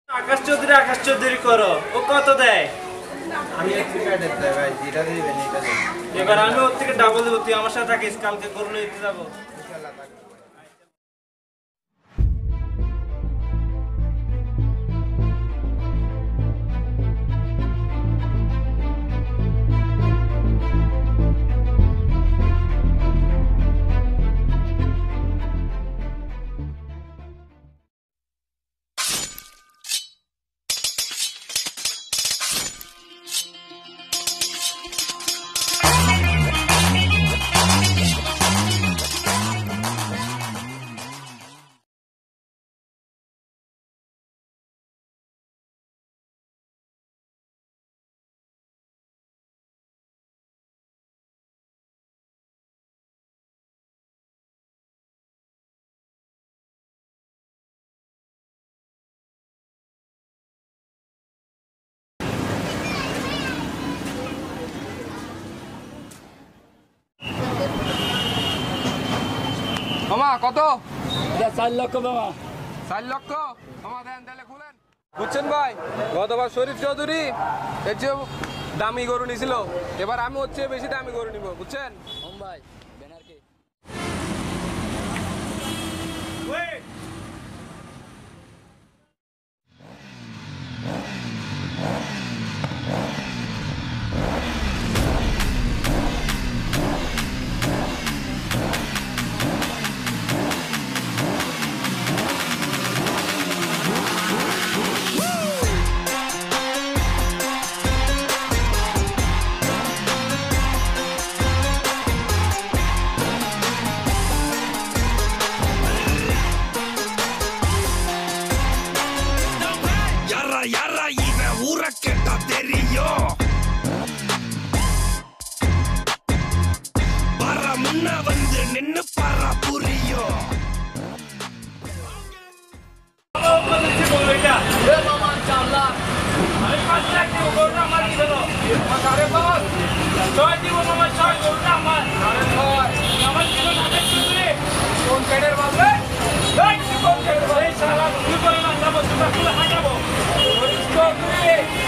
আকাশ চৌধুরী করো, ও কত দেয়? আমি একটু প্যাডের দেয় ভাই, যেটা দিবেন এটা দেয়। এবার আমি ওর থেকে ডাবল দেবো, তুই আমার সাথে থাকিস, কালকে গরু নিতে যাবো। ইনশাআল্লাহ থাকবে। মামা কত? 4 লক্ষ মামা। 4 লক্ষ মামা দেন, তাহলে খুলেন। বুঝছেন ভাই, গতবার শরীফ চৌধুরী এর যে দামি গরু নিছিল, এবার আমি হচ্ছে বেশি দামি গরু নিব, বুঝছেন ভাই ব্যানার কে? யாரா இவன் ஊரை கேட்டா தெரியும். வர முன்ன வந்து நின்னு பாரா புரியும்.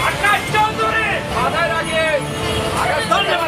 আকাশ চৌধুরী মাথায় রাখে, আকাশ চৌধুরী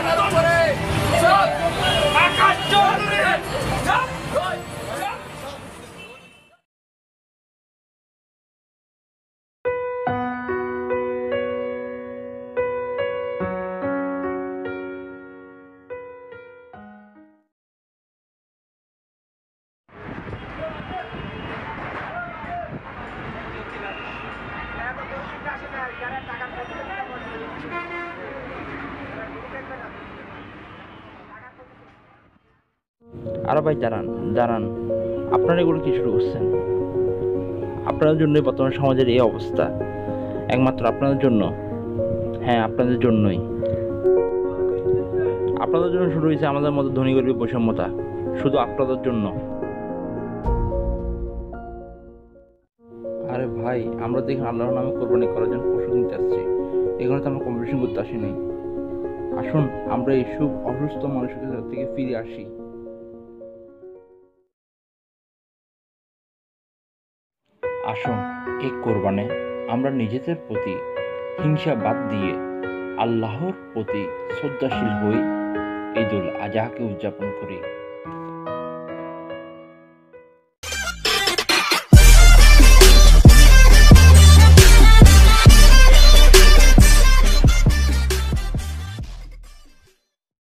আরে ভাই দাঁড়ান দাঁড়ান, আপনারা এগুলো কি শুরু করছেন? আপনাদের জন্যই বর্তমান সমাজের এই অবস্থা, একমাত্র আপনাদের জন্য। হ্যাঁ, আপনাদের জন্যই। আপনাদের জন্য শুরু হয়েছে আমাদের মতো ধনী গরিবের বৈষম্যতা, শুধু আপনাদের জন্য। আরে ভাই, আমরা দেখুন আল্লাহর নামে কোরবানি করার জন্য পশু কিনতে আসছি, এখানে তো আমরা কম্পিটিশন করতে আসিনি। আসুন আমরা এইসব অসুস্থ মানুষের থেকে ফিরে আসি। আসুন এই কোরবানে আমরা নিজেদের প্রতি হিংসা বাদ দিয়ে আল্লাহর প্রতি শ্রদ্ধাশীল হই, ঈদুল আজহাকে উদযাপন করি।